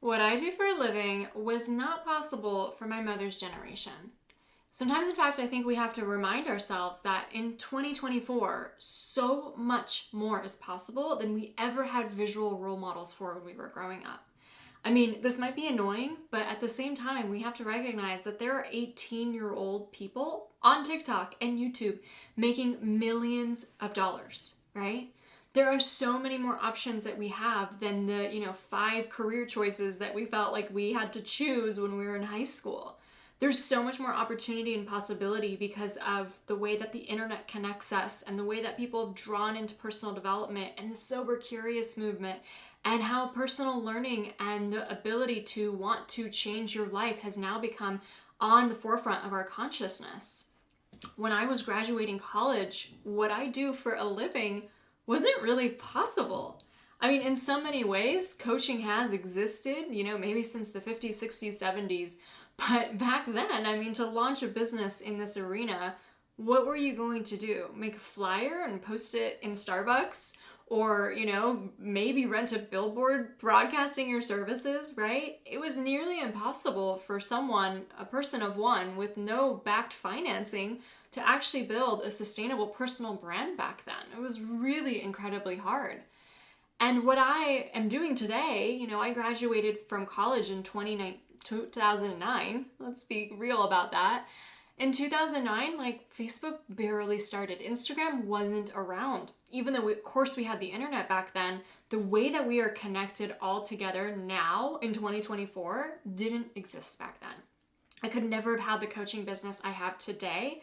What I do for a living was not possible for my mother's generation. Sometimes, in fact, I think we have to remind ourselves that in 2024, so much more is possible than we ever had visual role models for when we were growing up. I mean, this might be annoying, but at the same time, we have to recognize that there are 18-year-old people on TikTok and YouTube making millions of dollars, right? There are so many more options that we have than the, 5 career choices that we felt like we had to choose when we were in high school. There's so much more opportunity and possibility because of the way that the internet connects us and the way that people have drawn into personal development and the sober curious movement, and how personal learning and the ability to want to change your life has now become on the forefront of our consciousness. When I was graduating college, what I do for a living wasn't really possible. I mean, in so many ways, coaching has existed, maybe since the 50s, 60s, 70s. But back then, I mean, to launch a business in this arena, what were you going to do? Make a flyer and post it in Starbucks? Or, maybe rent a billboard broadcasting your services, right? It was nearly impossible for someone, a person of one, with no backed financing to actually build a sustainable personal brand back then. It was really incredibly hard. And what I am doing today, I graduated from college in 2009. Let's be real about that. In 2009, Facebook barely started. Instagram wasn't around. Even though, of course, we had the internet back then, the way that we are connected all together now in 2024 didn't exist back then. I could never have had the coaching business I have today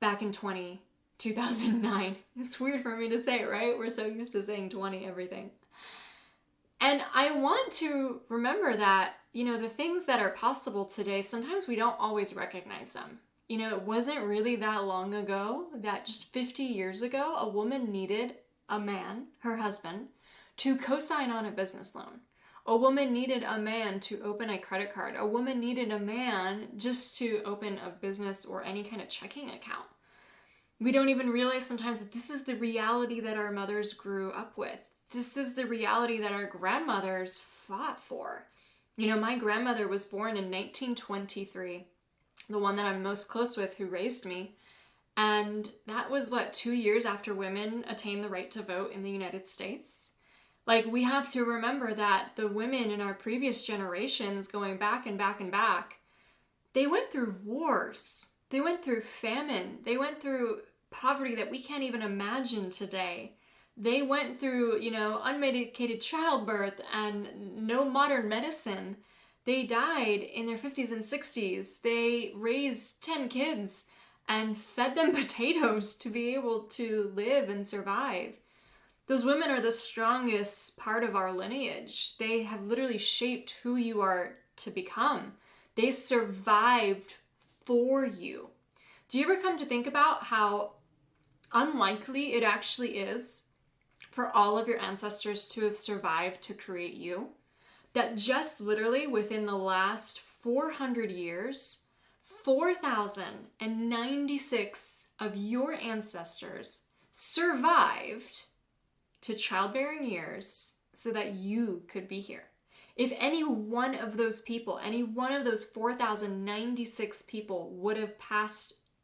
back in 2009. It's weird for me to say, right? We're so used to saying 20 everything. And I want to remember that, the things that are possible today, sometimes we don't always recognize them. It wasn't really that long ago that just 50 years ago, a woman needed a man, her husband, to co-sign on a business loan. A woman needed a man to open a credit card. A woman needed a man just to open a business or any kind of checking account. We don't even realize sometimes that this is the reality that our mothers grew up with. This is the reality that our grandmothers fought for. My grandmother was born in 1923. The one that I'm most close with, who raised me. And that was 2 years after women attained the right to vote in the United States. We have to remember that the women in our previous generations, going back and back and back, they went through wars. They went through famine. They went through poverty that we can't even imagine today. They went through, unmedicated childbirth and no modern medicine. They died in their 50s and 60s. They raised 10 kids and fed them potatoes to be able to live and survive. Those women are the strongest part of our lineage. They have literally shaped who you are to become. They survived for you. Do you ever come to think about how unlikely it actually is for all of your ancestors to have survived to create you? That just literally within the last 400 years, 4,096 of your ancestors survived to childbearing years so that you could be here. If any one of those people, any one of those 4,096 people would have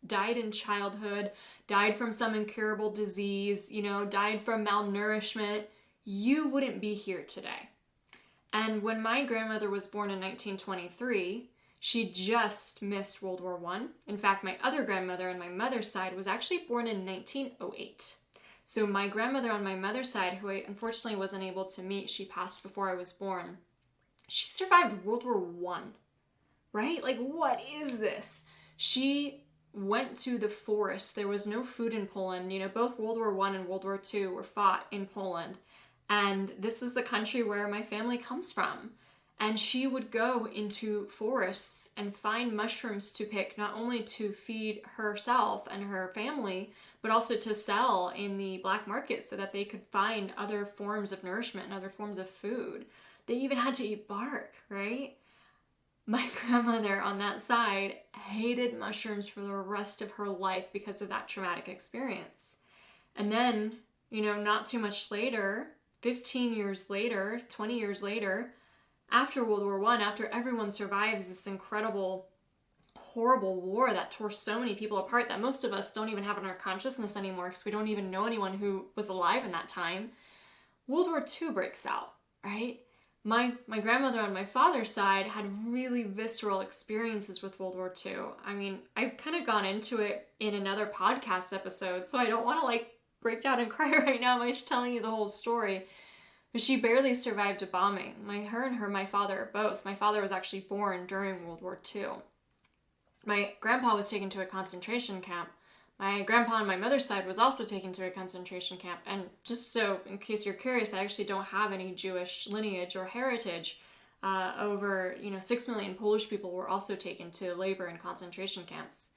died in childhood, died from some incurable disease, died from malnourishment, you wouldn't be here today. And when my grandmother was born in 1923, she just missed World War I. In fact, my other grandmother on my mother's side was actually born in 1908. So my grandmother on my mother's side, who I unfortunately wasn't able to meet, she passed before I was born. She survived World War I, right? What is this? She went to the forest. There was no food in Poland. Both World War I and World War II were fought in Poland. And this is the country where my family comes from. And she would go into forests and find mushrooms to pick, not only to feed herself and her family, but also to sell in the black market so that they could find other forms of nourishment and other forms of food. They even had to eat bark, right? My grandmother on that side hated mushrooms for the rest of her life because of that traumatic experience. And then, not too much later, 15 years later, 20 years later, after World War I, after everyone survives this incredible, horrible war that tore so many people apart that most of us don't even have in our consciousness anymore because we don't even know anyone who was alive in that time, World War II breaks out, right? My grandmother on my father's side had really visceral experiences with World War II. I mean, I've kind of gone into it in another podcast episode, so I don't want to like break down and cry right now by just telling you the whole story. But she barely survived a bombing. My father are both. My father was actually born during World War II. My grandpa was taken to a concentration camp. My grandpa on my mother's side was also taken to a concentration camp. And just so, in case you're curious, I actually don't have any Jewish lineage or heritage. Over 6 million Polish people were also taken to labor in concentration camps.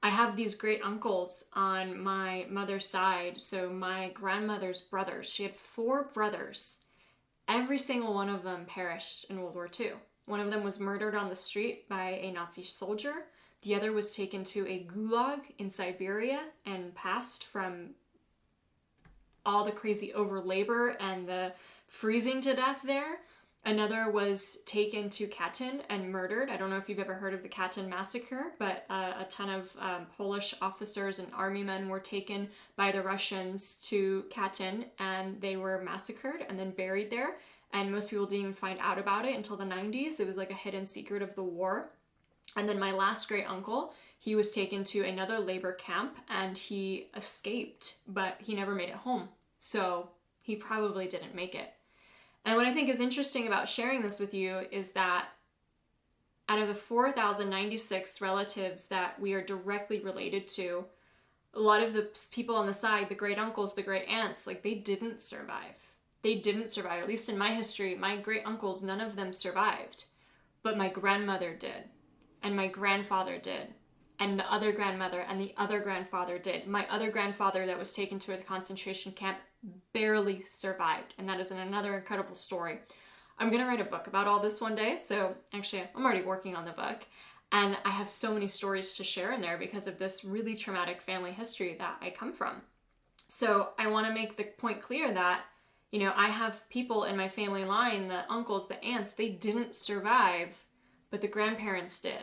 I have these great uncles on my mother's side. So my grandmother's brothers, she had 4 brothers. Every single one of them perished in World War II. One of them was murdered on the street by a Nazi soldier. The other was taken to a gulag in Siberia and passed from all the crazy over labor and the freezing to death there. Another was taken to Katyn and murdered. I don't know if you've ever heard of the Katyn massacre, but a ton of Polish officers and army men were taken by the Russians to Katyn, and they were massacred and then buried there. And most people didn't even find out about it until the 90s. It was like a hidden secret of the war. And then my last great uncle, he was taken to another labor camp and he escaped, but he never made it home. So he probably didn't make it. And what I think is interesting about sharing this with you is that out of the 4,096 relatives that we are directly related to, a lot of the people on the side, the great uncles, the great aunts, like they didn't survive. They didn't survive. At least in my history, my great uncles, none of them survived. But my grandmother did. And my grandfather did. And the other grandmother and the other grandfather did. My other grandfather that was taken to a concentration camp barely survived. And that is another incredible story. I'm going to write a book about all this one day. So actually, I'm already working on the book. And I have so many stories to share in there because of this really traumatic family history that I come from. So I want to make the point clear that, I have people in my family line, the uncles, the aunts, they didn't survive, but the grandparents did.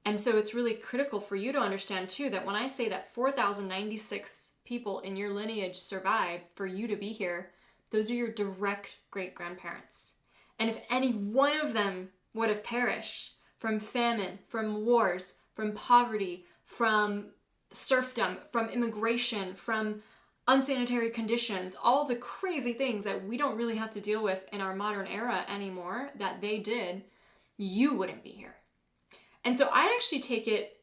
And so it's really critical for you to understand too that when I say that 4,096 people in your lineage survived for you to be here, those are your direct great-grandparents. And if any one of them would have perished from famine, from wars, from poverty, from serfdom, from immigration, from unsanitary conditions, all the crazy things that we don't really have to deal with in our modern era anymore that they did, you wouldn't be here. And so I actually take it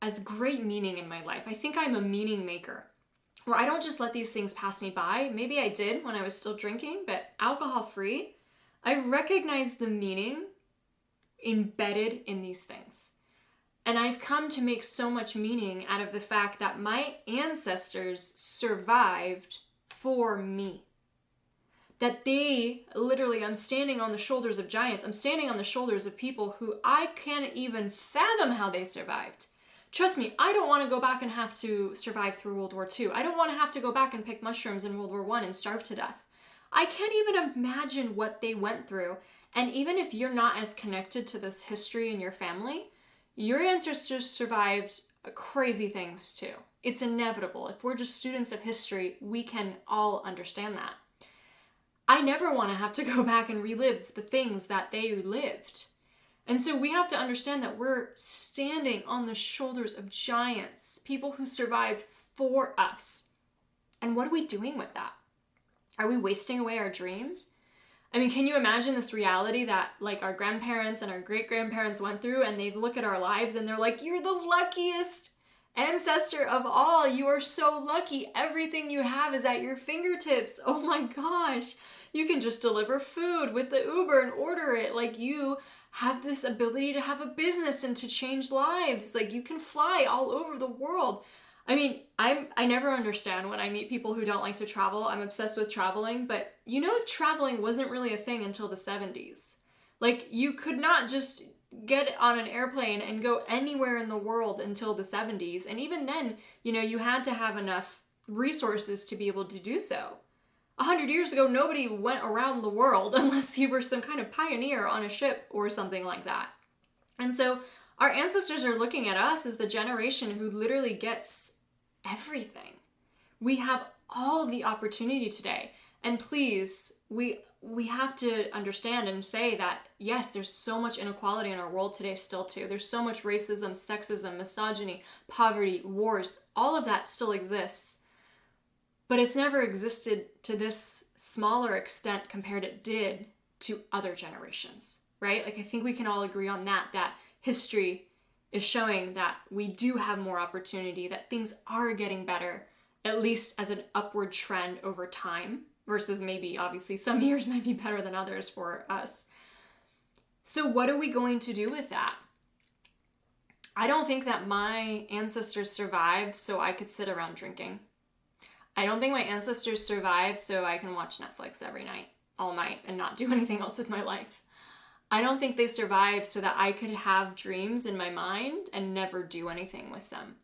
as great meaning in my life. I think I'm a meaning maker, where I don't just let these things pass me by. Maybe I did when I was still drinking, but alcohol-free, I recognize the meaning embedded in these things. And I've come to make so much meaning out of the fact that my ancestors survived for me. That they, literally, I'm standing on the shoulders of giants. I'm standing on the shoulders of people who I can't even fathom how they survived. Trust me, I don't want to go back and have to survive through World War II. I don't want to have to go back and pick mushrooms in World War I and starve to death. I can't even imagine what they went through. And even if you're not as connected to this history in your family, your ancestors survived crazy things too. It's inevitable. If we're just students of history, we can all understand that. I never want to have to go back and relive the things that they lived. And so we have to understand that we're standing on the shoulders of giants, people who survived for us. And what are we doing with that? Are we wasting away our dreams? I mean, can you imagine this reality that like our grandparents and our great-grandparents went through, and they look at our lives and they're like, you're the luckiest ancestor of all. You are so lucky. Everything you have is at your fingertips. Oh my gosh. You can just deliver food with the Uber and order it. Like, you have this ability to have a business and to change lives. Like, you can fly all over the world. I mean, I never understand when I meet people who don't like to travel. I'm obsessed with traveling, but traveling wasn't really a thing until the 70s. Like, you could not just get on an airplane and go anywhere in the world until the 70s. And even then, you had to have enough resources to be able to do so. 100 years ago, nobody went around the world unless you were some kind of pioneer on a ship or something like that. And so our ancestors are looking at us as the generation who literally gets everything. We have all the opportunity today. And please, we have to understand and say that, yes, there's so much inequality in our world today still too. There's so much racism, sexism, misogyny, poverty, wars, all of that still exists. But it's never existed to this smaller extent compared it did to other generations, right? Like, I think we can all agree on that history is showing that we do have more opportunity, that things are getting better, at least as an upward trend over time, versus maybe obviously some years might be better than others for us. So what are we going to do with that? I don't think that my ancestors survived so I could sit around drinking. I don't think my ancestors survived so I can watch Netflix every night, all night, and not do anything else with my life. I don't think they survived so that I could have dreams in my mind and never do anything with them.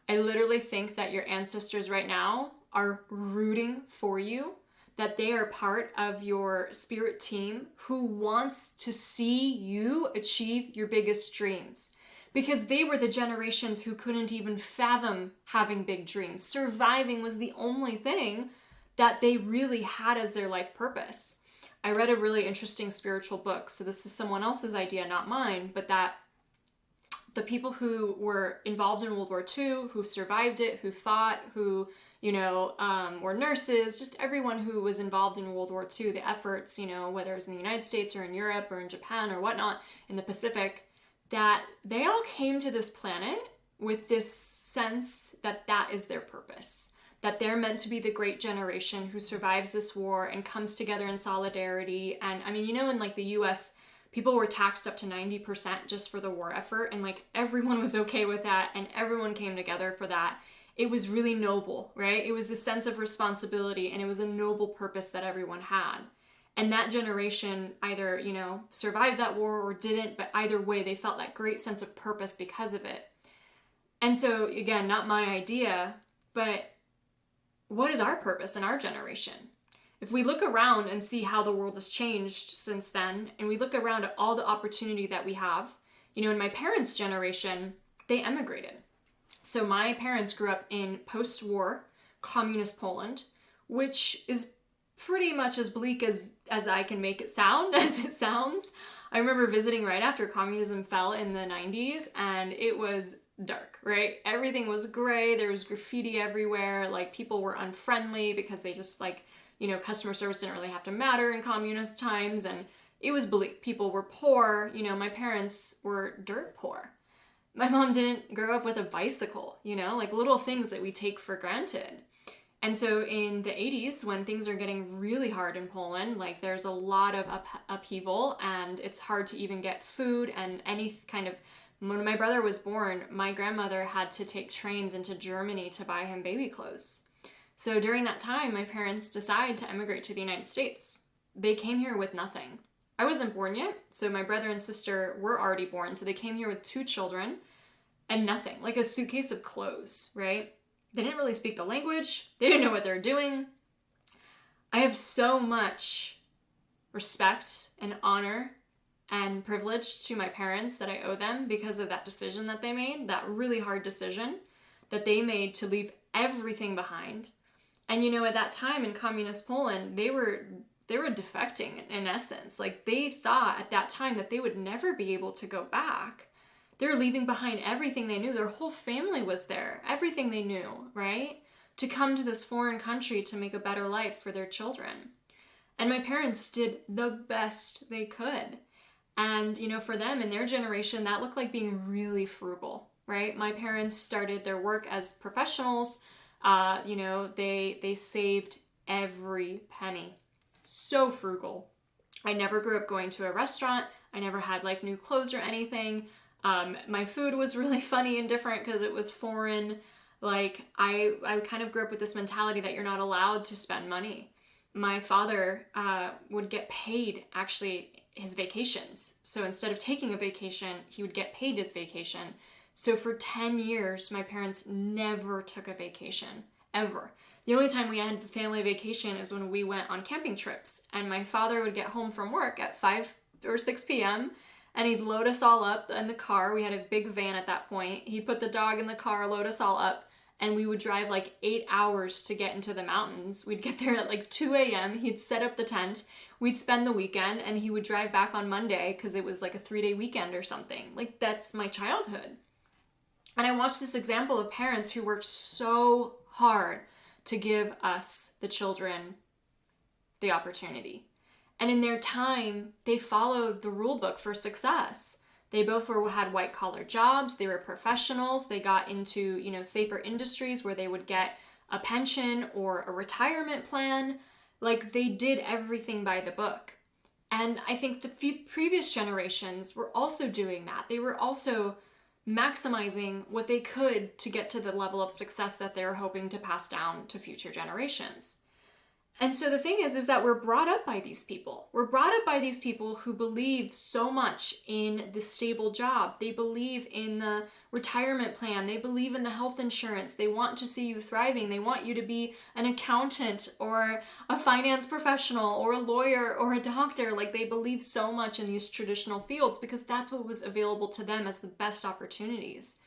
I literally think that your ancestors right now are rooting for you, that they are part of your spirit team who wants to see you achieve your biggest dreams. Because they were the generations who couldn't even fathom having big dreams. Surviving was the only thing that they really had as their life purpose. I read a really interesting spiritual book. So this is someone else's idea, not mine, but that the people who were involved in World War II, who survived it, who fought, who, were nurses, just everyone who was involved in World War II, the efforts, whether it was in the United States or in Europe or in Japan or whatnot, in the Pacific, that they all came to this planet with this sense that that is their purpose, that they're meant to be the great generation who survives this war and comes together in solidarity. And I mean, in like the US, people were taxed up to 90% just for the war effort, and like everyone was okay with that and everyone came together for that. It was really noble, right? It was the sense of responsibility and it was a noble purpose that everyone had. And that generation either, survived that war or didn't, but either way, they felt that great sense of purpose because of it. And so, again, not my idea, but what is our purpose in our generation? If we look around and see how the world has changed since then, and we look around at all the opportunity that we have, in my parents' generation, they emigrated. So my parents grew up in post-war communist Poland, which is pretty much as bleak as I can make it sound, as it sounds. I remember visiting right after communism fell in the 90s, and it was dark, right? Everything was gray, there was graffiti everywhere, like people were unfriendly because they just customer service didn't really have to matter in communist times, and it was bleak. People were poor, my parents were dirt poor. My mom didn't grow up with a bicycle, like little things that we take for granted. And so in the 80s, when things are getting really hard in Poland, like there's a lot of upheaval and it's hard to even get food and any kind of, when my brother was born, my grandmother had to take trains into Germany to buy him baby clothes. So during that time, my parents decided to emigrate to the United States. They came here with nothing. I wasn't born yet, so my brother and sister were already born, so they came here with 2 children and nothing, like a suitcase of clothes, right? They didn't really speak the language. They didn't know what they were doing. I have so much respect and honor and privilege to my parents that I owe them because of that decision that they made, that really hard decision that they made to leave everything behind. And at that time in communist Poland, they were defecting in essence. Like they thought at that time that they would never be able to go back. They're leaving behind everything they knew. Their whole family was there, everything they knew, right? To come to this foreign country to make a better life for their children. And my parents did the best they could. And, for them in their generation, that looked like being really frugal, right? My parents started their work as professionals. They saved every penny. So frugal. I never grew up going to a restaurant. I never had like new clothes or anything. My food was really funny and different because it was foreign. Like I kind of grew up with this mentality that you're not allowed to spend money. My father would get paid actually his vacations. So instead of taking a vacation, he would get paid his vacation. So for 10 years, my parents never took a vacation, ever. The only time we had family vacation is when we went on camping trips, and my father would get home from work at 5 or 6 p.m. and he'd load us all up in the car. We had a big van at that point. He'd put the dog in the car, load us all up, and we would drive like 8 hours to get into the mountains. We'd get there at like 2 a.m. He'd set up the tent. We'd spend the weekend, and he would drive back on Monday because it was like a 3-day weekend or something. Like, that's my childhood. And I watched this example of parents who worked so hard to give us, the children, the opportunity. And in their time, they followed the rule book for success. They both had white collar jobs. They were professionals. They got into, safer industries where they would get a pension or a retirement plan. Like, they did everything by the book. And I think the previous generations were also doing that. They were also maximizing what they could to get to the level of success that they're hoping to pass down to future generations. And so the thing is that we're brought up by these people. We're brought up by these people who believe so much in the stable job. They believe in the retirement plan. They believe in the health insurance. They want to see you thriving. They want you to be an accountant or a finance professional or a lawyer or a doctor. Like, they believe so much in these traditional fields because that's what was available to them as the best opportunities.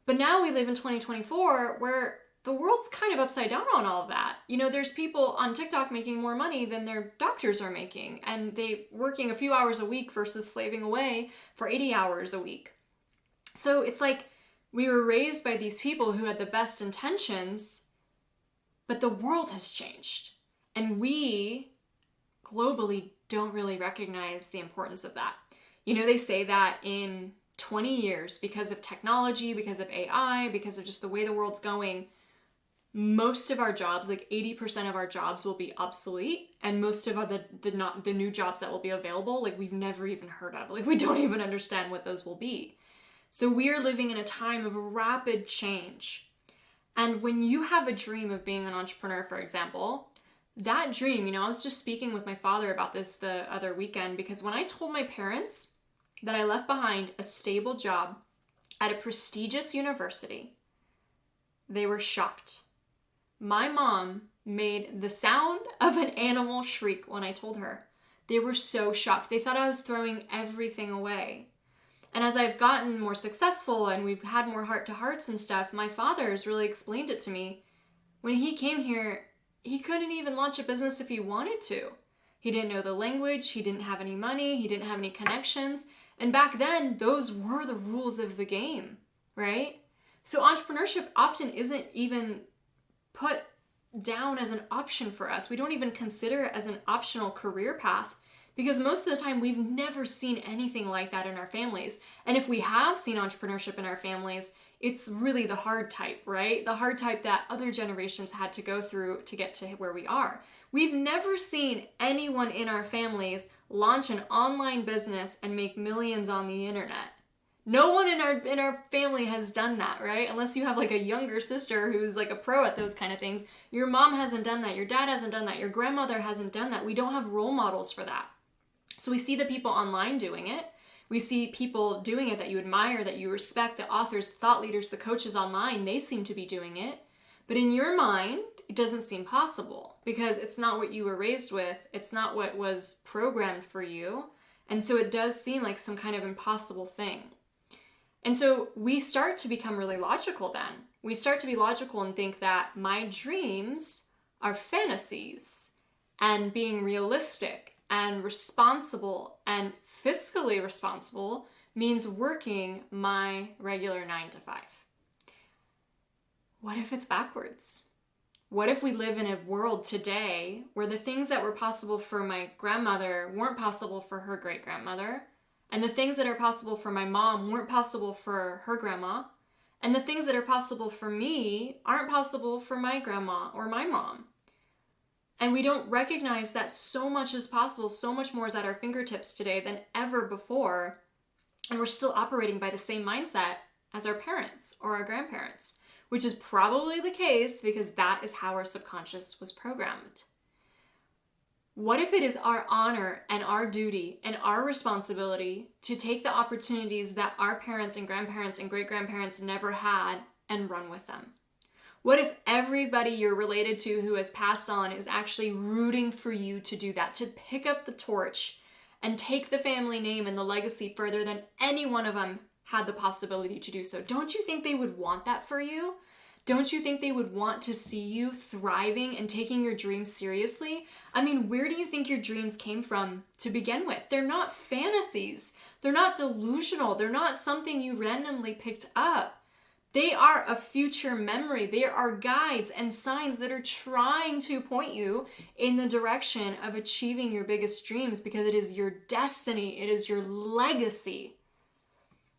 But now we live in 2024 where the world's kind of upside down on all of that. There's people on TikTok making more money than their doctors are making, and they working a few hours a week versus slaving away for 80 hours a week. So it's like we were raised by these people who had the best intentions, but the world has changed. And we globally don't really recognize the importance of that. They say that in 20 years, because of technology, because of AI, because of just the way the world's going, most of our jobs, like 80% of our jobs, will be obsolete, and most of the new jobs that will be available, like, we've never even heard of. Like, we don't even understand what those will be. So we are living in a time of rapid change. And when you have a dream of being an entrepreneur, for example, that dream, I was just speaking with my father about this the other weekend, because when I told my parents that I left behind a stable job at a prestigious university, they were shocked. My mom made the sound of an animal shriek when I told her. They were so shocked. They thought I was throwing everything away. And as I've gotten more successful and we've had more heart-to-hearts and stuff, my father's really explained it to me. When he came here, he couldn't even launch a business if he wanted to. He didn't know the language, he didn't have any money, he didn't have any connections. And back then, those were the rules of the game, right? So entrepreneurship often isn't even put down as an option for us. We don't even consider it as an optional career path because most of the time we've never seen anything like that in our families. And if we have seen entrepreneurship in our families, it's really the hard type, right? The hard type that other generations had to go through to get to where we are. We've never seen anyone in our families launch an online business and make millions on the internet. No one in our family has done that, right? Unless you have like a younger sister who's like a pro at those kind of things. Your mom hasn't done that. Your dad hasn't done that. Your grandmother hasn't done that. We don't have role models for that. So we see the people online doing it. We see people doing it that you admire, that you respect, the authors, the thought leaders, the coaches online, they seem to be doing it. But in your mind, it doesn't seem possible because it's not what you were raised with. It's not what was programmed for you. And so it does seem like some kind of impossible thing. And so we start to become really logical then. We start to be logical and think that my dreams are fantasies, and being realistic and responsible and fiscally responsible means working my regular 9 to 5. What if it's backwards? What if we live in a world today where the things that were possible for my grandmother weren't possible for her great-grandmother? And the things that are possible for my mom weren't possible for her grandma. And the things that are possible for me aren't possible for my grandma or my mom. And we don't recognize that so much is possible, so much more is at our fingertips today than ever before. And we're still operating by the same mindset as our parents or our grandparents, which is probably the case because that is how our subconscious was programmed. What if it is our honor and our duty and our responsibility to take the opportunities that our parents and grandparents and great-grandparents never had and run with them? What if everybody you're related to who has passed on is actually rooting for you to do that, to pick up the torch and take the family name and the legacy further than any one of them had the possibility to do so? Don't you think they would want that for you? Don't you think they would want to see you thriving and taking your dreams seriously? I mean, where do you think your dreams came from to begin with? They're not fantasies. They're not delusional. They're not something you randomly picked up. They are a future memory. They are guides and signs that are trying to point you in the direction of achieving your biggest dreams, because it is your destiny. It is your legacy.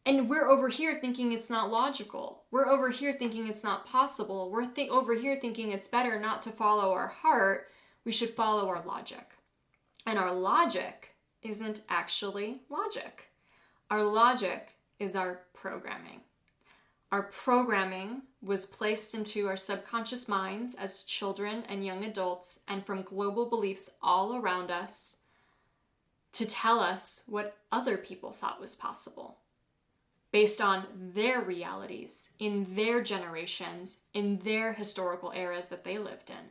And we're over here thinking it's not logical. We're over here thinking it's not possible. We're over here thinking it's better not to follow our heart. We should follow our logic. And our logic isn't actually logic. Our logic is our programming. Our programming was placed into our subconscious minds as children and young adults, and from global beliefs all around us, to tell us what other people thought was possible, based on their realities, in their generations, in their historical eras that they lived in.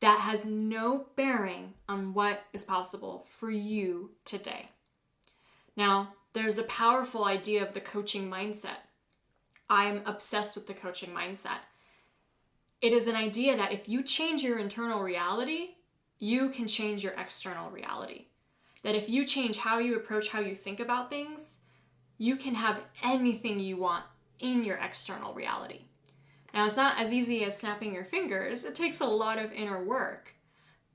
That has no bearing on what is possible for you today. Now, there's a powerful idea of the coaching mindset. I'm obsessed with the coaching mindset. It is an idea that if you change your internal reality, you can change your external reality. That if you change how you approach how you think about things, you can have anything you want in your external reality. Now, it's not as easy as snapping your fingers. It takes a lot of inner work.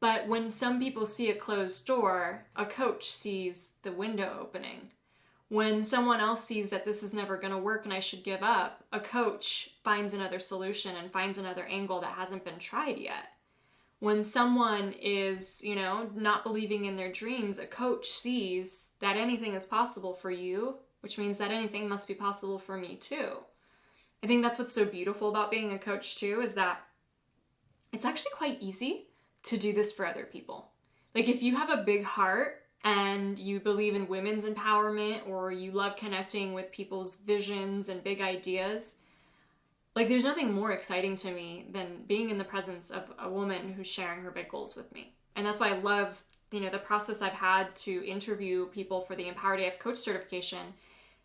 But when some people see a closed door, a coach sees the window opening. When someone else sees that this is never going to work and I should give up, a coach finds another solution and finds another angle that hasn't been tried yet. When someone is, not believing in their dreams, a coach sees that anything is possible for you, which means that anything must be possible for me too. I think that's what's so beautiful about being a coach too, is that it's actually quite easy to do this for other people. Like if you have a big heart and you believe in women's empowerment, or you love connecting with people's visions and big ideas, like there's nothing more exciting to me than being in the presence of a woman who's sharing her big goals with me. And that's why I love, the process I've had to interview people for the Empowered AF Coach certification,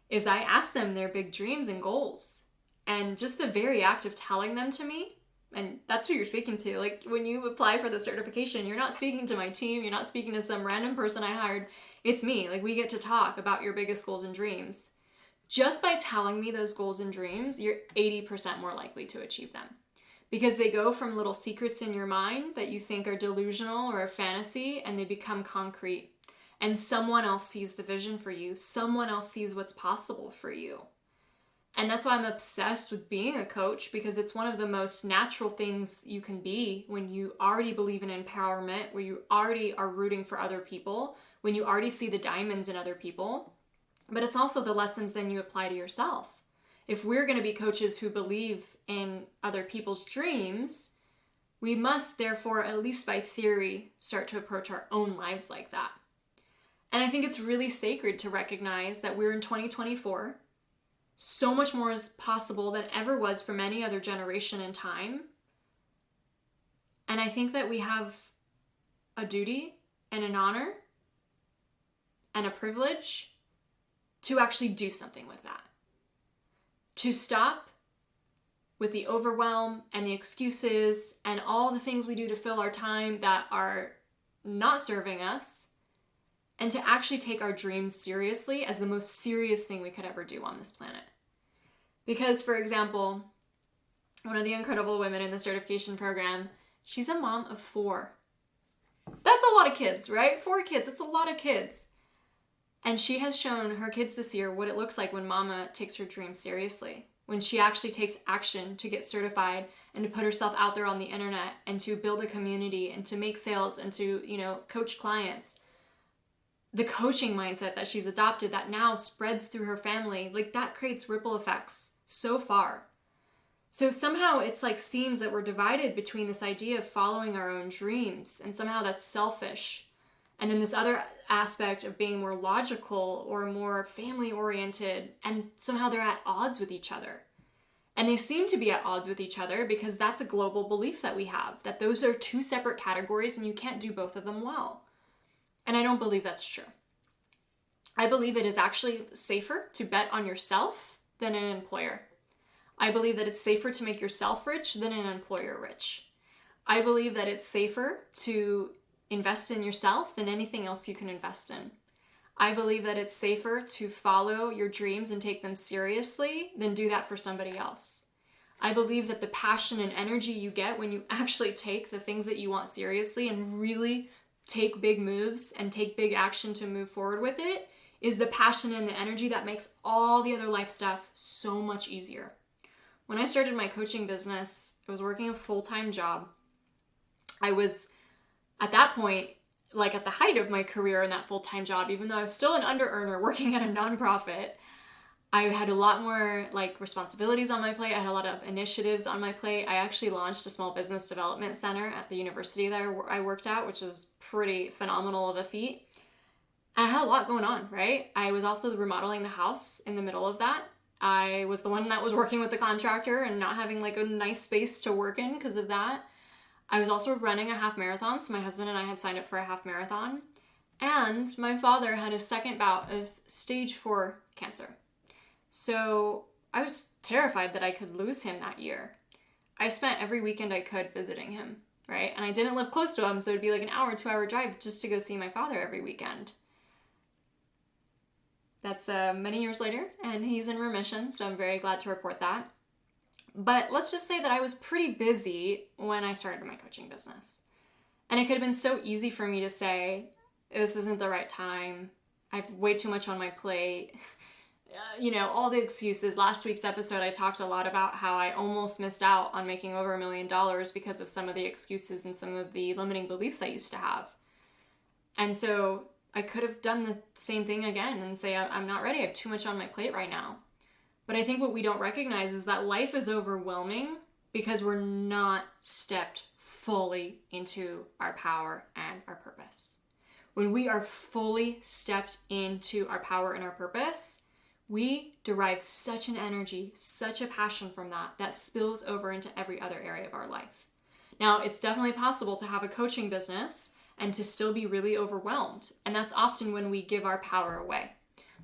is I ask them their big dreams and goals. And just the very act of telling them to me, and that's who you're speaking to. Like when you apply for the certification, you're not speaking to my team. You're not speaking to some random person I hired. It's me. Like we get to talk about your biggest goals and dreams. Just by telling me those goals and dreams, you're 80% more likely to achieve them. Because they go from little secrets in your mind that you think are delusional or a fantasy, and they become concrete. And someone else sees the vision for you. Someone else sees what's possible for you. And that's why I'm obsessed with being a coach, because it's one of the most natural things you can be when you already believe in empowerment, where you already are rooting for other people, when you already see the diamonds in other people. But it's also the lessons then you apply to yourself. If we're going to be coaches who believe in other people's dreams, we must therefore, at least by theory, start to approach our own lives like that. And I think it's really sacred to recognize that we're in 2024. So much more is possible than ever was from any other generation in time. And I think that we have a duty and an honor and a privilege to actually do something with that. To stop with the overwhelm and the excuses and all the things we do to fill our time that are not serving us, and to actually take our dreams seriously as the most serious thing we could ever do on this planet. Because, for example, one of the incredible women in the certification program, she's a mom of 4. That's a lot of kids, right? 4 kids, it's a lot of kids. And she has shown her kids this year what it looks like when mama takes her dreams seriously. When she actually takes action to get certified and to put herself out there on the internet and to build a community and to make sales and to, coach clients. The coaching mindset that she's adopted that now spreads through her family, like that creates ripple effects so far. So somehow it's like seems that we're divided between this idea of following our own dreams, and somehow that's selfish. And then this other aspect of being more logical or more family oriented, and somehow they're at odds with each other. And they seem to be at odds with each other because that's a global belief that we have, that those are two separate categories and you can't do both of them well. And I don't believe that's true. I believe it is actually safer to bet on yourself than an employer. I believe that it's safer to make yourself rich than an employer rich. I believe that it's safer to invest in yourself than anything else you can invest in. I believe that it's safer to follow your dreams and take them seriously than do that for somebody else. I believe that the passion and energy you get when you actually take the things that you want seriously and really take big moves and take big action to move forward with it is the passion and the energy that makes all the other life stuff so much easier. When I started my coaching business, I was working a full-time job. I was, at that point, like at the height of my career in that full-time job, even though I was still an under-earner working at a nonprofit, I had a lot more responsibilities on my plate. I had a lot of initiatives on my plate. I actually launched a small business development center at the university that I worked at, which was pretty phenomenal of a feat. And I had a lot going on, right? I was also remodeling the house in the middle of that. I was the one that was working with the contractor and not having a nice space to work in because of that. I was also running a half marathon, so my husband and I had signed up for a half marathon. And my father had a second bout of stage 4 cancer. So I was terrified that I could lose him that year. I spent every weekend I could visiting him, right? And I didn't live close to him, so it'd be an hour, 2-hour drive just to go see my father every weekend. That's many years later, and he's in remission, so I'm very glad to report that. But let's just say that I was pretty busy when I started my coaching business. And it could have been so easy for me to say, this isn't the right time. I have way too much on my plate. All the excuses. Last week's episode, I talked a lot about how I almost missed out on making over $1 million because of some of the excuses and some of the limiting beliefs I used to have. And so I could have done the same thing again and say, I'm not ready. I have too much on my plate right now. But I think what we don't recognize is that life is overwhelming because we're not stepped fully into our power and our purpose. When we are fully stepped into our power and our purpose, we derive such an energy, such a passion from that spills over into every other area of our life. Now, it's definitely possible to have a coaching business and to still be really overwhelmed. And that's often when we give our power away,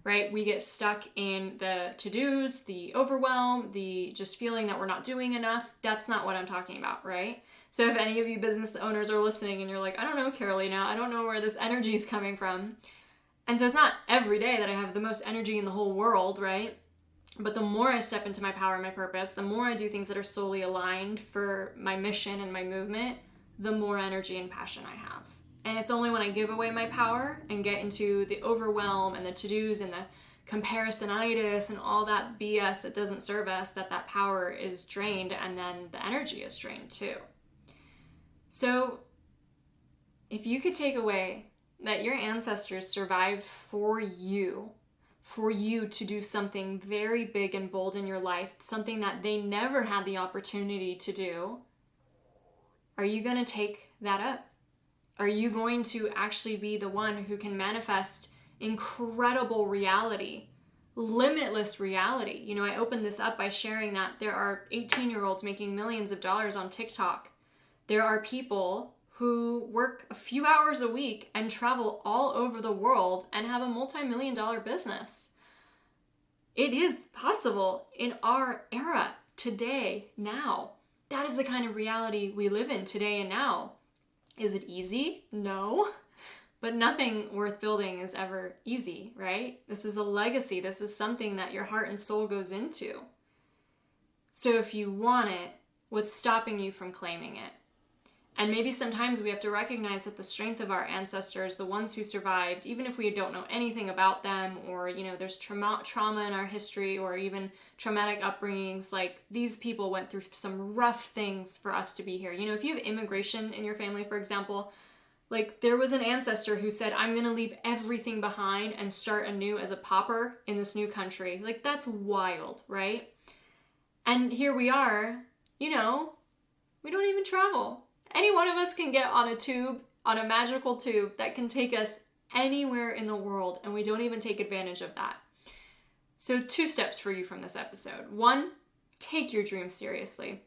right? We get stuck in the to-dos, the overwhelm, the just feeling that we're not doing enough. That's not what I'm talking about, right? So if any of you business owners are listening and you're like, I don't know, Karolina, I don't know where this energy is coming from. And so it's not every day that I have the most energy in the whole world, right? But the more I step into my power and my purpose, the more I do things that are solely aligned for my mission and my movement, the more energy and passion I have. And it's only when I give away my power and get into the overwhelm and the to-dos and the comparisonitis and all that BS that doesn't serve us that power is drained and then the energy is drained too. So if you could take away that your ancestors survived for you to do something very big and bold in your life, something that they never had the opportunity to do, are you going to take that up? Are you going to actually be the one who can manifest incredible reality, limitless reality? I opened this up by sharing that there are 18-year-olds making millions of dollars on TikTok. There are people who work a few hours a week and travel all over the world and have a multi-million-dollar business. It is possible in our era, today, now. That is the kind of reality we live in today and now. Is it easy? No. But nothing worth building is ever easy, right? This is a legacy. This is something that your heart and soul goes into. So if you want it, what's stopping you from claiming it? And maybe sometimes we have to recognize that the strength of our ancestors, the ones who survived, even if we don't know anything about them, or there's trauma in our history, or even traumatic upbringings, these people went through some rough things for us to be here. If you have immigration in your family, for example, there was an ancestor who said, I'm gonna leave everything behind and start anew as a pauper in this new country. That's wild, right? And here we are, we don't even travel. Any one of us can get on a magical tube that can take us anywhere in the world, and we don't even take advantage of that. So 2 steps for you from this episode. 1, take your dreams seriously.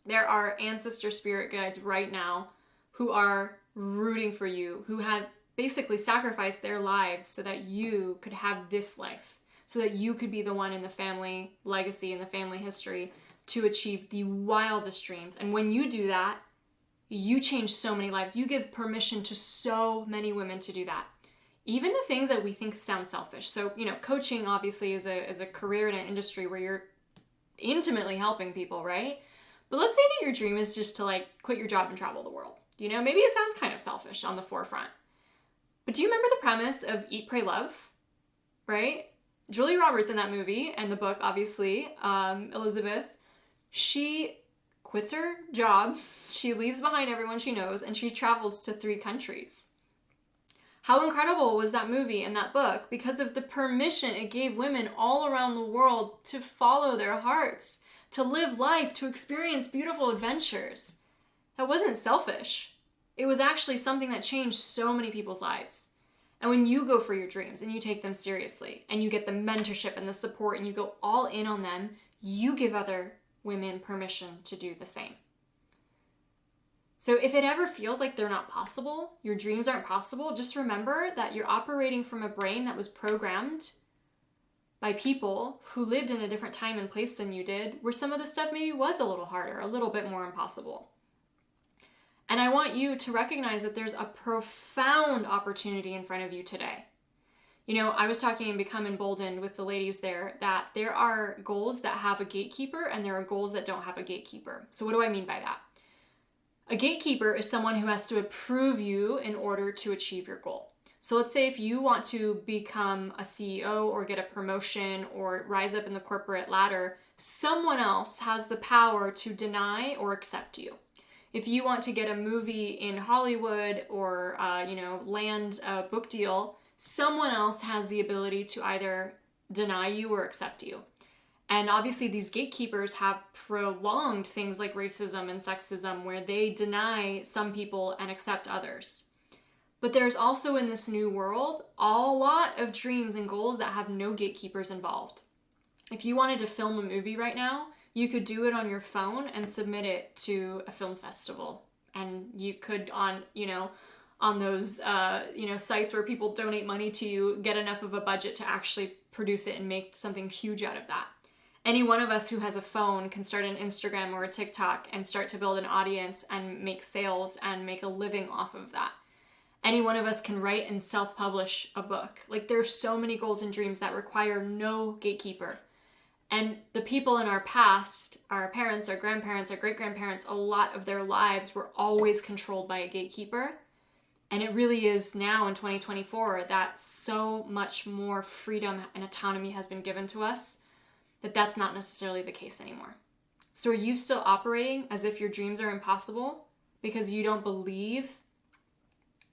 There are ancestor spirit guides right now who are rooting for you, who had basically sacrificed their lives so that you could have this life, so that you could be the one in the family legacy, in the family history, to achieve the wildest dreams. And when you do that, you change so many lives. You give permission to so many women to do that. Even the things that we think sound selfish. So, coaching obviously is a career in an industry where you're intimately helping people, right? But let's say that your dream is just to quit your job and travel the world. Maybe it sounds kind of selfish on the forefront. But do you remember the premise of Eat, Pray, Love? Right? Julia Roberts in that movie and the book, obviously, Elizabeth, she quits her job, she leaves behind everyone she knows, and she travels to 3 countries. How incredible was that movie and that book because of the permission it gave women all around the world to follow their hearts, to live life, to experience beautiful adventures. That wasn't selfish. It was actually something that changed so many people's lives. And when you go for your dreams and you take them seriously and you get the mentorship and the support and you go all in on them, you give other women permission to do the same. So if it ever feels like they're not possible, your dreams aren't possible, just remember that you're operating from a brain that was programmed by people who lived in a different time and place than you did, where some of the stuff maybe was a little harder, a little bit more impossible. And I want you to recognize that there's a profound opportunity in front of you today. I was talking in Become Emboldened with the ladies there that there are goals that have a gatekeeper and there are goals that don't have a gatekeeper. So what do I mean by that? A gatekeeper is someone who has to approve you in order to achieve your goal. So let's say if you want to become a CEO or get a promotion or rise up in the corporate ladder, someone else has the power to deny or accept you. If you want to get a movie in Hollywood or, land a book deal, someone else has the ability to either deny you or accept you. And obviously these gatekeepers have prolonged things like racism and sexism where they deny some people and accept others. But there's also in this new world a lot of dreams and goals that have no gatekeepers involved. If you wanted to film a movie right now, you could do it on your phone and submit it to a film festival. And you could on those, sites where people donate money to you, get enough of a budget to actually produce it and make something huge out of that. Any one of us who has a phone can start an Instagram or a TikTok and start to build an audience and make sales and make a living off of that. Any one of us can write and self-publish a book. There's so many goals and dreams that require no gatekeeper. And the people in our past, our parents, our grandparents, our great-grandparents, a lot of their lives were always controlled by a gatekeeper. And it really is now in 2024 that so much more freedom and autonomy has been given to us that that's not necessarily the case anymore. So are you still operating as if your dreams are impossible because you don't believe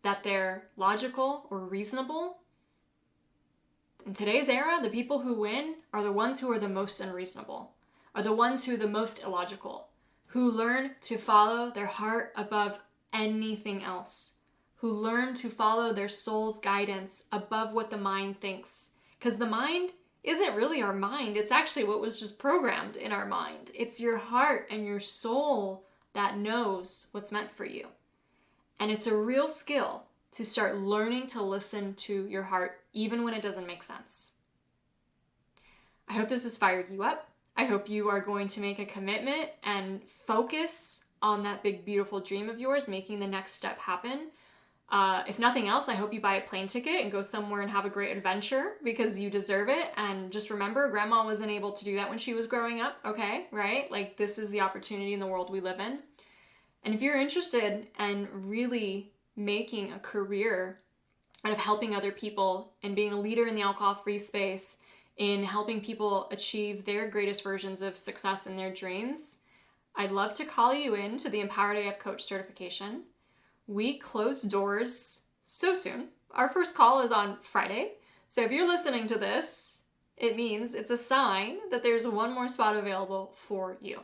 that they're logical or reasonable? In today's era, the people who win are the ones who are the most unreasonable, are the ones who are the most illogical, who learn to follow their heart above anything else, who learn to follow their soul's guidance above what the mind thinks. Because the mind isn't really our mind. It's actually what was just programmed in our mind. It's your heart and your soul that knows what's meant for you. And it's a real skill to start learning to listen to your heart, even when it doesn't make sense. I hope this has fired you up. I hope you are going to make a commitment and focus on that big, beautiful dream of yours, making the next step happen. If nothing else, I hope you buy a plane ticket and go somewhere and have a great adventure because you deserve it. And just remember, grandma wasn't able to do that when she was growing up, okay? Right? This is the opportunity in the world we live in. And if you're interested in really making a career out of helping other people and being a leader in the alcohol-free space, in helping people achieve their greatest versions of success in their dreams, I'd love to call you in to the Empowered AF Coach certification. We close doors so soon. Our first call is on Friday. So if you're listening to this, it means it's a sign that there's one more spot available for you.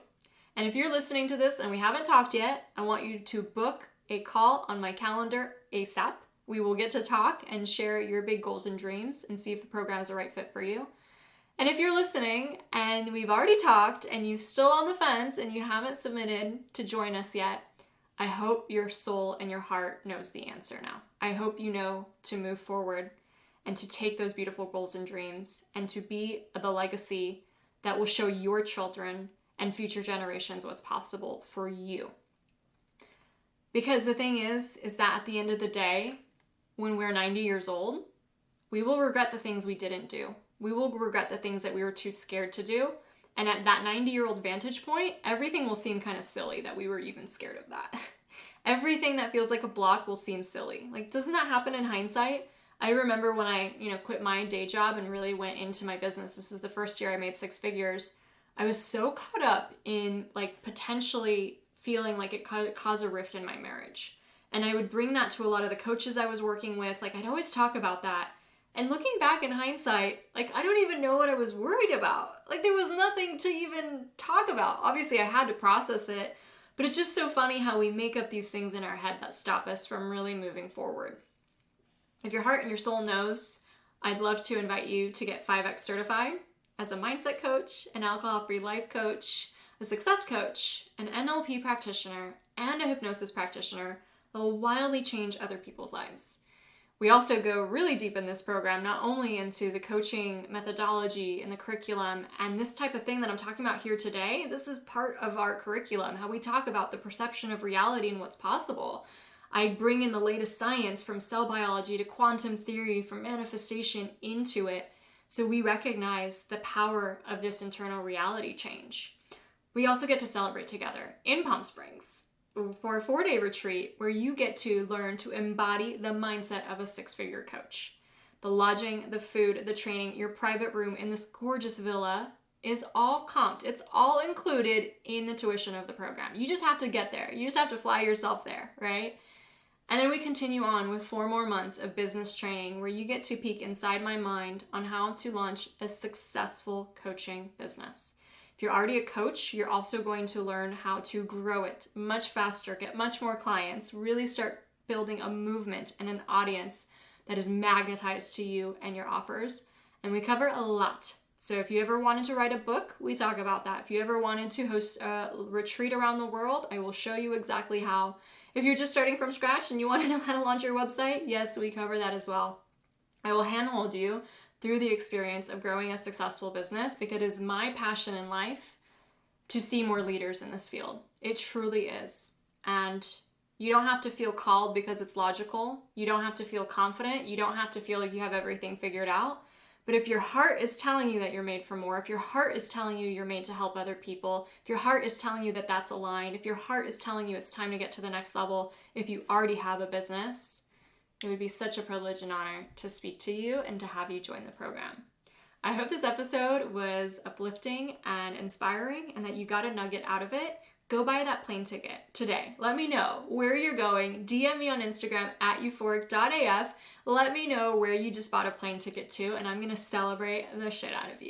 And if you're listening to this and we haven't talked yet, I want you to book a call on my calendar ASAP. We will get to talk and share your big goals and dreams and see if the program is the right fit for you. And if you're listening and we've already talked and you're still on the fence and you haven't submitted to join us yet, I hope your soul and your heart knows the answer now. I hope you know to move forward and to take those beautiful goals and dreams and to be the legacy that will show your children and future generations what's possible for you. Because the thing is that at the end of the day, when we're 90 years old, we will regret the things we didn't do. We will regret the things that we were too scared to do. And at that 90-year-old vantage point, everything will seem kind of silly that we were even scared of that. Everything that feels like a block will seem silly. Like, doesn't that happen in hindsight? I remember when I, quit my day job and really went into my business. This was the first year I made 6 figures. I was so caught up in potentially feeling like it could cause a rift in my marriage. And I would bring that to a lot of the coaches I was working with. I'd always talk about that. And looking back in hindsight, I don't even know what I was worried about. There was nothing to even talk about. Obviously, I had to process it, but it's just so funny how we make up these things in our head that stop us from really moving forward. If your heart and your soul knows, I'd love to invite you to get 5X certified as a mindset coach, an alcohol-free life coach, a success coach, an NLP practitioner, and a hypnosis practitioner that will wildly change other people's lives. We also go really deep in this program, not only into the coaching methodology and the curriculum and this type of thing that I'm talking about here today. This is part of our curriculum, how we talk about the perception of reality and what's possible. I bring in the latest science from cell biology to quantum theory, from manifestation into it, so we recognize the power of this internal reality change. We also get to celebrate together in Palm Springs for a 4-day retreat where you get to learn to embody the mindset of a 6-figure coach. The lodging, the food, the training, your private room in this gorgeous villa is all comped. It's all included in the tuition of the program. You just have to get there. You just have to fly yourself there, right? And then we continue on with 4 more months of business training where you get to peek inside my mind on how to launch a successful coaching business. If you're already a coach, you're also going to learn how to grow it much faster, get much more clients, really start building a movement and an audience that is magnetized to you and your offers. And we cover a lot. So if you ever wanted to write a book, we talk about that. If you ever wanted to host a retreat around the world, I will show you exactly how. If you're just starting from scratch and you want to know how to launch your website, yes, we cover that as well. I will handhold you through the experience of growing a successful business because it is my passion in life to see more leaders in this field. It truly is. And you don't have to feel called because it's logical. You don't have to feel confident. You don't have to feel like you have everything figured out. But if your heart is telling you that you're made for more, if your heart is telling you you're made to help other people, if your heart is telling you that that's aligned, if your heart is telling you it's time to get to the next level, if you already have a business, it would be such a privilege and honor to speak to you and to have you join the program. I hope this episode was uplifting and inspiring and that you got a nugget out of it. Go buy that plane ticket today. Let me know where you're going. DM me on Instagram at euphoric.af. Let me know where you just bought a plane ticket to, and I'm going to celebrate the shit out of you.